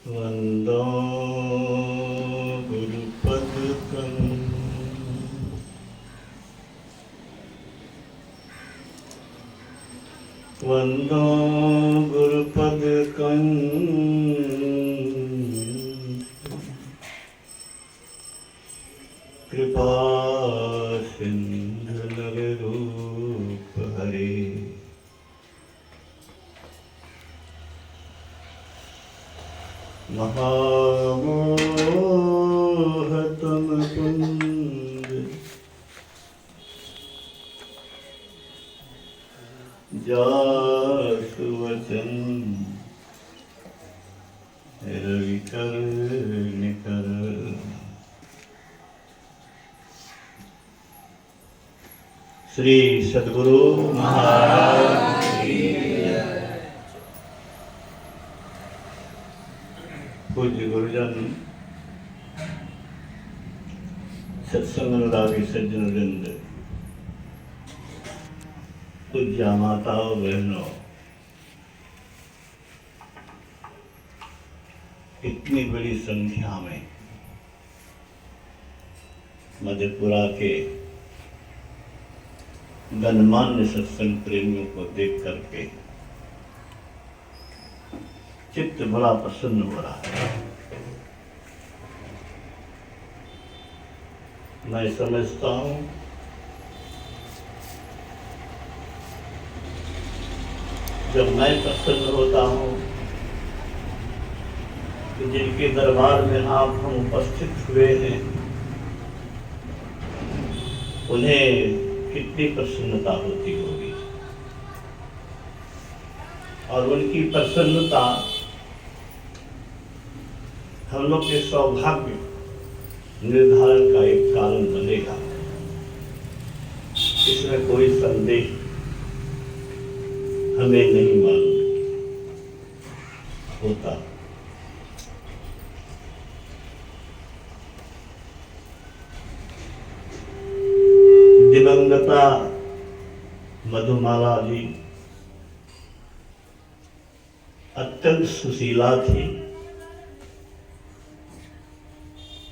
वंदो गुरुपदकं वंदो गुरुपदकं कृपा सिंधु नररूप हरे महामोहतम कुंद जासु वचन रविकर निकर श्री सद्गुरु महाराज की पूज्य गुरुजन सत्संग अनुरागी सज्जन वृंद, पूज्य माताओं बहनों, इतनी बड़ी संख्या में मधेपुरा के गणमान्य सत्संग प्रेमियों को देख करके चित्त बड़ा प्रसन्न हो रहा है। मैं समझता हूँ जब मैं प्रसन्न होता हूँ कि जिनके दरबार में आप हम उपस्थित हुए हैं उन्हें कितनी प्रसन्नता होती होगी और उनकी प्रसन्नता हम लोग के सौभाग्य निर्धारण का एक कारण बनेगा, इसमें कोई संदेह हमें नहीं मालूम होता। दिवंगता मधुमाला जी अत्यंत सुशीला थी,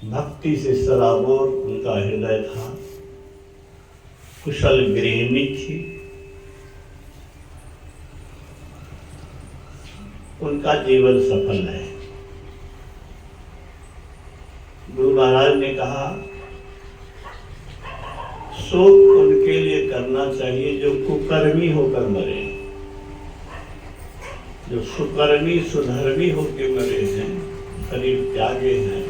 भक्ति से सराबोर उनका हृदय था, कुशल गृहिणी थी। उनका जीवन सफल है। गुरु महाराज ने कहा शोक उनके लिए करना चाहिए जो कुकर्मी होकर मरे, जो सुकर्मी सुधर्मी होकर मरे हैं, शरीर त्यागे हैं,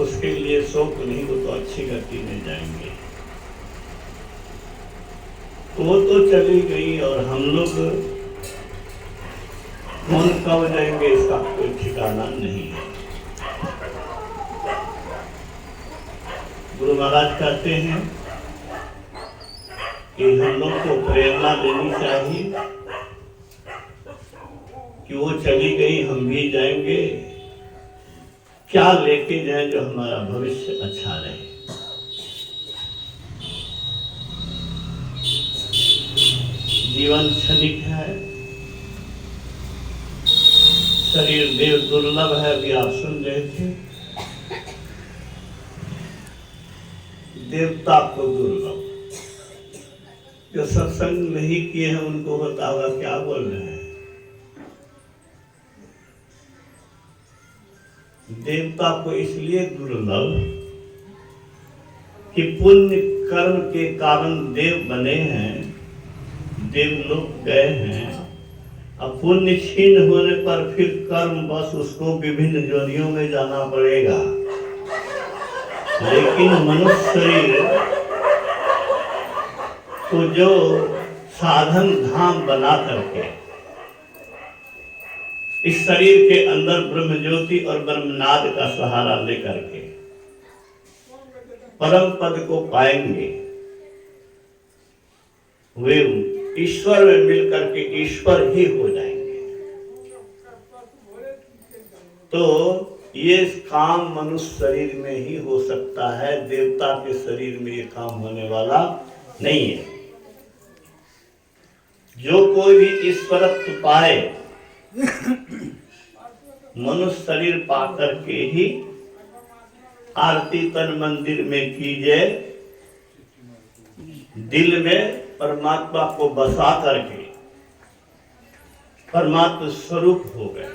उसके लिए शोक नहीं, वो तो अच्छी गति में जाएंगे। वो तो चली गई और हम लोग कौन कब जाएंगे इसका कोई ठिकाना नहीं है। गुरु महाराज कहते हैं कि हम लोग को प्रेरणा देनी चाहिए कि वो चली गई, हम भी जाएंगे, क्या लेके जाए जो हमारा भविष्य अच्छा रहे। जीवन क्षणिक है, शरीर देव दुर्लभ है, अभी आप सुन रहे थे। देवता को दुर्लभ, जो सत्संग नहीं किए हैं उनको होता होगा क्या बोल रहे हैं। देवता को इसलिए दुर्लभ कि पुण्य कर्म के कारण देव बने हैं, देवलोक गए हैं। अब पुण्य क्षीण होने पर फिर कर्म बस उसको विभिन्न योनियों में जाना पड़ेगा, लेकिन मनुष्य शरीर को जो साधन धाम बना करके इस शरीर के अंदर ब्रह्म ज्योति और ब्रह्मनाद का सहारा लेकर के परम पद को पाएंगे, वे ईश्वर में मिलकर के ईश्वर ही हो जाएंगे। तो ये काम मनुष्य शरीर में ही हो सकता है, देवता के शरीर में ये काम होने वाला नहीं है। जो कोई भी ईश्वरत्व पाए मनुष्य शरीर पा करके ही आरती तन मंदिर में कीजिए, दिल में परमात्मा को बसा करके परमात्मा स्वरूप हो गए।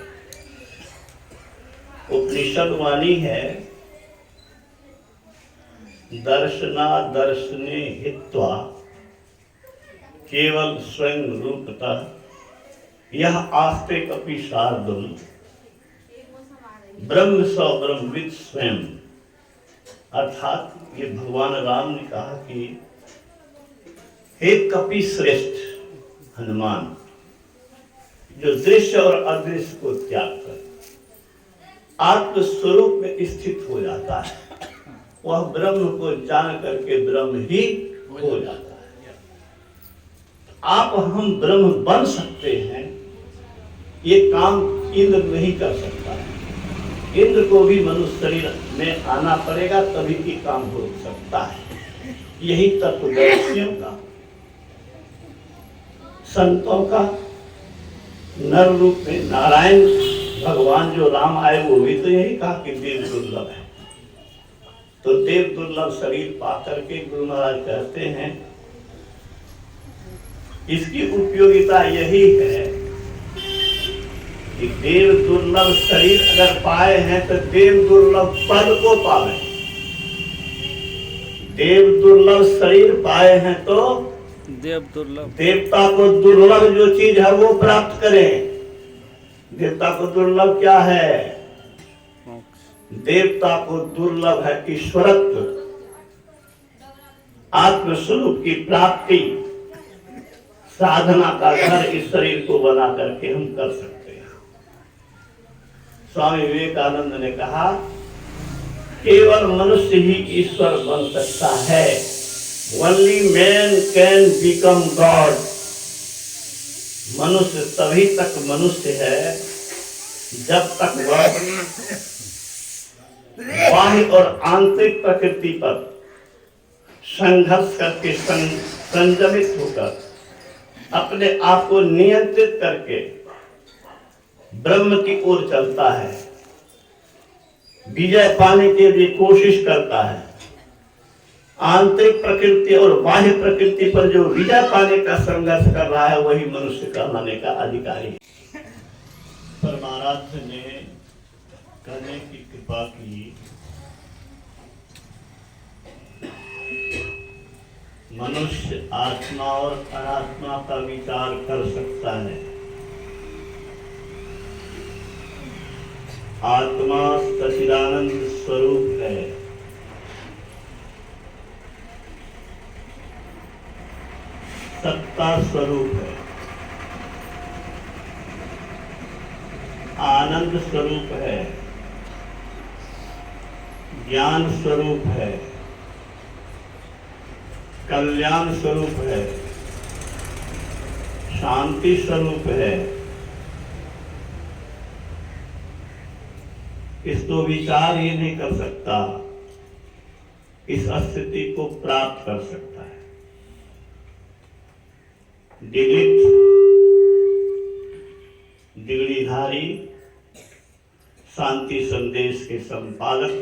उपनिषद वाणी है, दर्शना दर्शने हित्वा केवल स्वयं रूपतः यह आस्ते कपि शार्दुल ब्रह्म स ब्रह्मविद स्वयं। अर्थात ये भगवान राम ने कहा कि हे कपि श्रेष्ठ हनुमान, जो दृश्य और अदृश्य को त्याग कर आत्म स्वरूप में स्थित हो जाता है, वह ब्रह्म को जान करके ब्रह्म ही हो जाता है। आप हम ब्रह्म बन सकते हैं, ये काम इंद्र नहीं कर सकता है। इंद्र को भी मनुष्य शरीर में आना पड़ेगा, तभी ये काम हो सकता है। यही तत्वदर्शियों का, संतों का, नर रूप में नारायण भगवान जो राम आए वो भी तो यही कहा कि देव दुर्लभ है। तो देव दुर्लभ शरीर पा करके गुरु महाराज कहते हैं, इसकी उपयोगिता यही है कि देव दुर्लभ शरीर अगर पाए हैं तो देव दुर्लभ पद को पावे। देव दुर्लभ शरीर पाए हैं तो देव दुर्लभ, देवता को दुर्लभ जो चीज है वो प्राप्त करें। देवता को दुर्लभ क्या है? देवता को दुर्लभ है ईश्वरत्व, आत्मस्वरूप की प्राप्ति। साधना का घर इस शरीर को बना करके हम कर सकते हैं। स्वामी विवेकानंद ने कहा, केवल मनुष्य ही ईश्वर बन सकता है। Only man can become God। मनुष्य तभी तक मनुष्य है जब तक वह बाह्य और आंतरिक प्रकृति पर संघर्ष करके संयमित होकर अपने आप को नियंत्रित करके ब्रह्म की ओर चलता है, विजय पाने के लिए कोशिश करता है। आंतरिक प्रकृति और बाह्य प्रकृति पर जो विजय पाने का संघर्ष कर रहा है, वही मनुष्य कहलाने का अधिकारी है। परमाराध्य ने करने की कृपा की, मनुष्य आत्मा और अनात्मा का विचार कर सकता है। आत्मा सच्चिदानंद स्वरूप है, सत्ता स्वरूप है, आनंद स्वरूप है, ज्ञान स्वरूप है, कल्याण स्वरूप है, शांति स्वरूप है। इसको विचार ही नहीं कर सकता, इस स्थिति को प्राप्त कर सकता है। डिग्रीधारी शांति संदेश के संपादक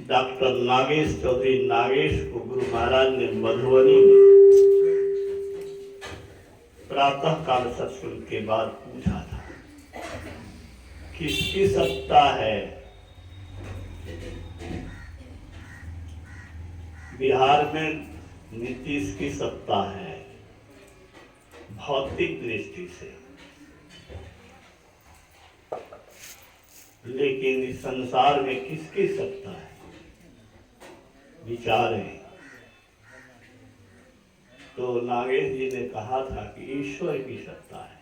डॉक्टर नागेश चौधरी नागेश को गुरु महाराज ने मधुबनी में प्रातः काल सत्संग के बाद पूछा था, किसकी सत्ता है? बिहार में नीतीश की सत्ता है भौतिक दृष्टि से, लेकिन इस संसार में किसकी सत्ता है? विचारें। तो नागेश जी ने कहा था कि ईश्वर की सत्ता है।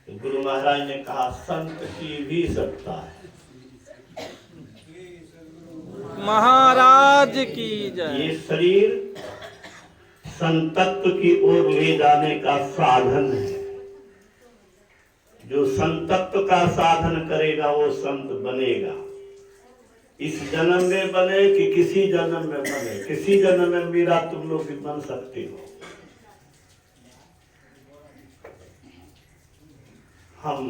तो गुरु महाराज ने कहा संत की भी सत्ता है। महाराज की जय। ये शरीर संतत्व की ओर ले जाने का साधन है। जो संतत्व का साधन करेगा वो संत बनेगा। इस जन्म में बने कि किसी जन्म में बने, किसी जन्म में मीरा तुम लोग भी बन सकते हो। हम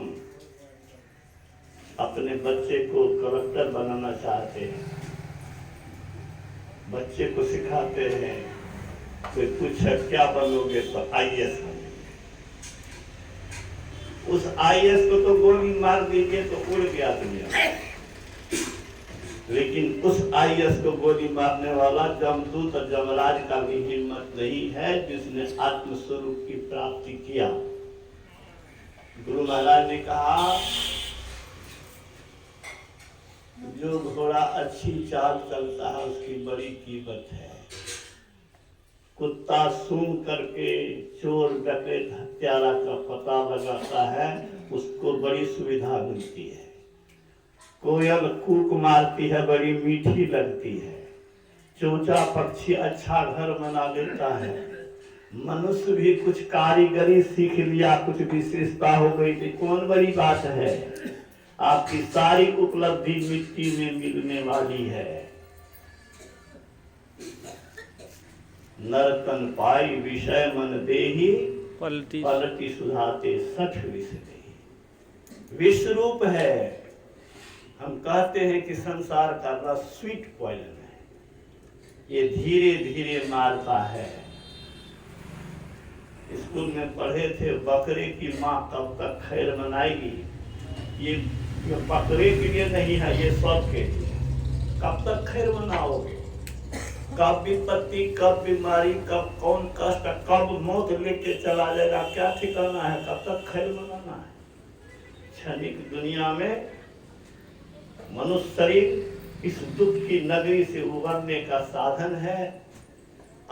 अपने बच्चे को कलेक्टर बनाना चाहते हैं, बच्चे को सिखाते हैं, कोई पूछे क्या बनोगे तो आईएएस बनेंगे। उस आईएएस को तो गोली मार दीजिए तो उड़ गया दुनिया, लेकिन उस आईएएस को गोली मारने वाला जमदूत और जमराज का भी हिम्मत नहीं है जिसने आत्मस्वरूप की प्राप्ति किया। गुरु महाराज ने कहा, जो घोड़ा अच्छी चाल चलता है उसकी बड़ी कीमत है। कुत्ता सूंघ करके चोर डकैत हत्यारा का पता लगाता है, उसको बड़ी सुविधा मिलती है। कोयल कूक मारती है, बड़ी मीठी लगती है। चोचा पक्षी अच्छा घर बना देता है। मनुष्य भी कुछ कारीगरी सीख लिया, कुछ विशेषता हो गई थी, कौन बड़ी बात है। आपकी सारी उपलब्धि मिट्टी में मिलने वाली है। नरतन पाई विषय मन देही, पलटी सुधाते सठ विष देही। विष रूप है। हम कहते हैं कि संसार का रस स्वीट पॉइजन है, ये धीरे धीरे मारता है। स्कूल में पढ़े थे, बकरे की माँ कब तक खैर मनाएगी। ये बकरे के लिए नहीं है, ये सबके लिए। कब तक खैर मनाओगे? कब विपत्ति, कब बीमारी, कब कौन कष्ट, कब मौत लेके चला जाएगा, क्या ठिकाना है। कब तक खैर मनाना है। क्षणिक दुनिया में मनुष्य शरीर इस दुख की नगरी से उबरने का साधन है।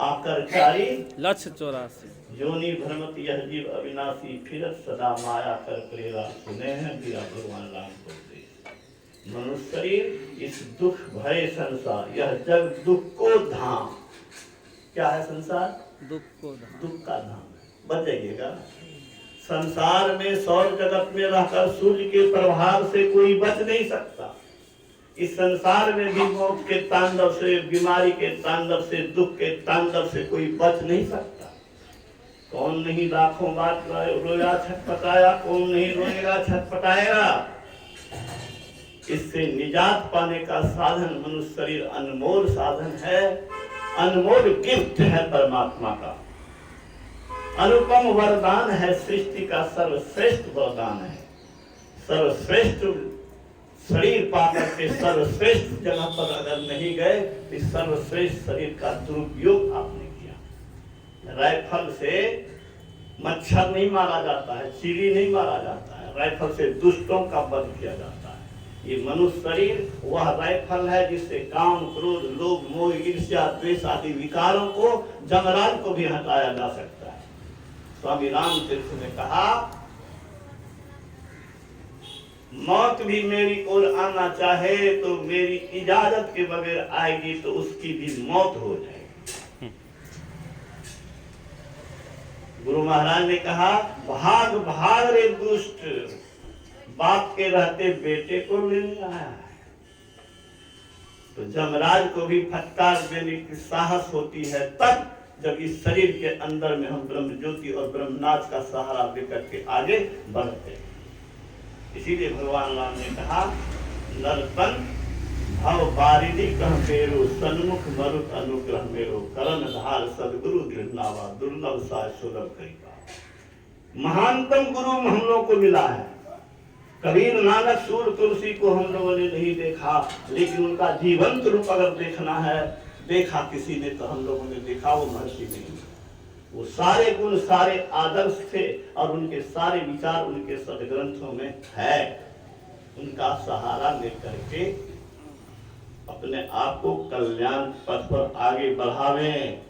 आकरकारी लक्ष्य 84 जोनी भ्रमत यह जीव अविनाशी, फिरत सदा माया कर प्रेरा। सुने हैं दिया भगवान राम को उपदेश। मनुष्य शरीर इस दुख भय संसार, यह जग दुख को धाम। क्या है संसार? दुख को धाम, दुख का धाम है। बच जाइएगा। संसार में सौर जगत में रहकर सूर्य के प्रभाव से कोई बच नहीं सकता। इस संसार में भी मौत के तांडव से, बीमारी के तांडव से, दुख के तांडव से कोई बच नहीं सकता। कौन नहीं लाखों बार रोया छटपटाया, कौन नहीं रोएगा छटपटाएगा। इससे निजात पाने का साधन मनुष्य शरीर अनमोल साधन है, अनमोल गिफ्ट है परमात्मा का। अनुपम वरदान है, सृष्टि का सर्वश्रेष्ठ वरदान है। सर्वश्रेष्ठ शरीर पाकर के सर्वश्रेष्ठ जगह पर अगर नहीं गए, इस सर्वश्रेष्ठ शरीर का दुरुपयोग आपने किया। राइफल से मच्छर नहीं मारा जाता है, चीड़ी नहीं मारा जाता है, राइफल से दुष्टों का वध किया जाता है। ये मनुष्य शरीर वह राइफल है जिससे काम, क्रोध, लोभ, मोह, ईर्ष्या, द्वेष आदि विकारों को, जमराज को भी हटाया जा सकता है। स्वामी रामतीर्थ ने कहा, मौत भी मेरी ओर आना चाहे तो मेरी इजाजत के बगैर आएगी तो उसकी भी मौत हो जाएगी। गुरु महाराज ने कहा, भाग भाग रे दुष्ट, बाप के रहते बेटे को लेने आया है। तो जमराज को भी फटकार देने की साहस होती है तब जब इस शरीर के अंदर में हम ब्रह्म ज्योति और ब्रह्मनाथ का सहारा लेकर के आगे बढ़ते हैं। इसीलिए भगवान राम ने कहा, नरतन भव बारिधि कह मेरो, सन्मुख मरुत अनुग्रह मेरो, करण धार सदगुरु दृढ़नावा, दुर्लभ साय सुलभ करिका। महानतम गुरु हम लोग को मिला है। कबीर, नानक, सूर, तुलसी को हम लोगों ने नहीं देखा, लेकिन उनका जीवंत रूप अगर देखना है, देखा किसी ने तो हम लोगों ने देखा, वो महर्षि नहीं। वो सारे गुण, सारे आदर्श थे और उनके सारे विचार उनके सदग्रंथों में है। उनका सहारा लेकर के अपने आप को कल्याण पथ पर आगे बढ़ावें।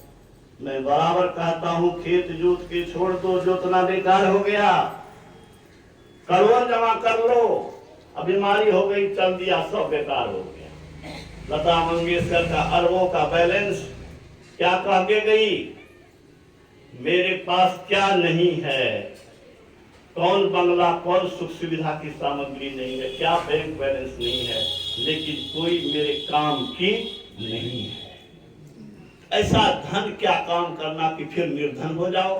मैं बराबर कहता हूँ, खेत जोत के छोड़ दो, जोतना बेकार हो गया। करोड़ जमा कर लो, अब बीमारी हो गई, चल दिया, सब बेकार हो गया। लता मंगेशकर का अरबों का बैलेंस क्या कह के गई, मेरे पास क्या नहीं है, कौन बंगला, कौन सुख सुविधा की सामग्री नहीं है, क्या बैंक बैलेंस नहीं है, लेकिन कोई मेरे काम की नहीं है। ऐसा धन क्या काम करना कि फिर निर्धन हो जाओ।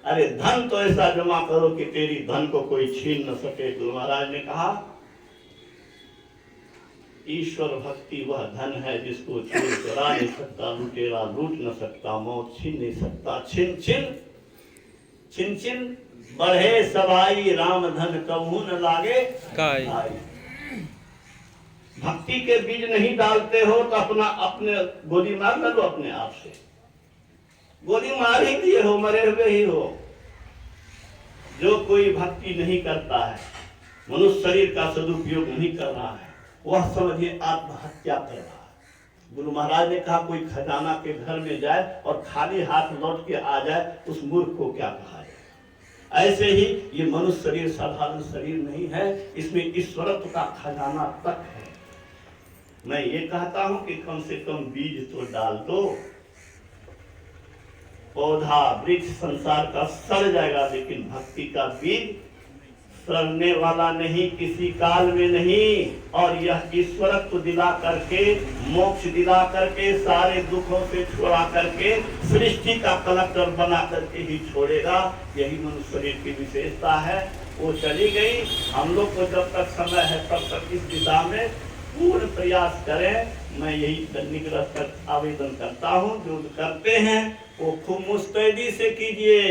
अरे धन तो ऐसा जमा करो कि तेरी धन को कोई छीन न सके। गुरु महाराज ने कहा, ईश्वर भक्ति वह धन है जिसको चोर चुरा नहीं सकता, लुटेरा लूट न सकता, मौत छीन नहीं सकता। छिन छिन छिन छिन बढ़े सवाई, राम धन कबहू न लागे काई। भक्ति के बीज नहीं डालते हो तो अपने गोली मार लो अपने आप से। गोली मार ही दिए हो, मरे हुए ही हो। जो कोई भक्ति नहीं करता है, मनुष्य शरीर का सदुपयोग नहीं कर रहा है, वह समझिए आत्महत्या कर रहा है। गुरु महाराज ने कहा कोई खजाना के घर में जाए और खाली हाथ लौट के आ जाए, उस मूर्ख को क्या कहा जाए। ऐसे ही ये मनुष्य शरीर साधारण शरीर नहीं है, इसमें ईश्वरत्व का खजाना तक है। मैं ये कहता हूं कि कम से कम बीज तो डाल दो। पौधा वृक्ष संसार का सड़ जाएगा, लेकिन भक्ति का बीज सड़ने वाला नहीं, किसी काल में नहीं। और यह ईश्वरत्व दिला करके, मोक्ष दिला करके, सारे दुखों से छुड़ा करके, सृष्टि का कलेक्टर बना करके ही छोड़ेगा। यही मनुष्य शरीर की विशेषता है। वो चली गई। हम लोग को जब तक समय है तब तक इस दिशा में पूर्ण प्रयास करें। मैं यही निग्रह कर आवेदन करता हूं। जो करते हैं वो खूब मुस्तैदी से कीजिए।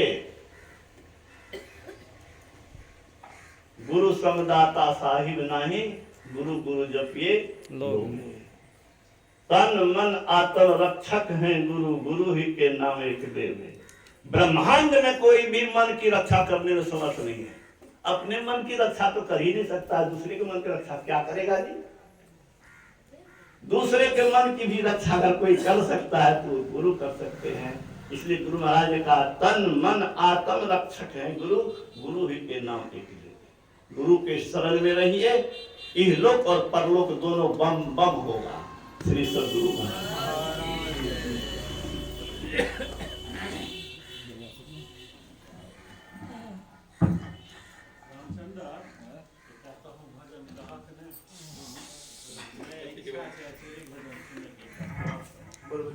गुरु समदाता साहिब नाही, गुरु गुरु जपिए लोग। तन मन आत्म रक्षक हैं गुरु, गुरु ही के नाम एक देव। ब्रह्मांड में कोई भी मन की रक्षा करने में समर्थ नहीं है। अपने मन की रक्षा तो कर ही नहीं सकता, दूसरे के मन की रक्षा क्या करेगा जी। दूसरे के मन की भी रक्षा अगर कोई कर सकता है तो गुरु कर सकते हैं। इसलिए गुरु महाराज ने कहा तन मन आत्म रक्षक है गुरु, गुरु ही के नाम एक देव। गुरु के शरण में रहिए, इहलोक और परलोक दोनों बम बम होगा। श्री सद्गुरु महाराज। बोलो।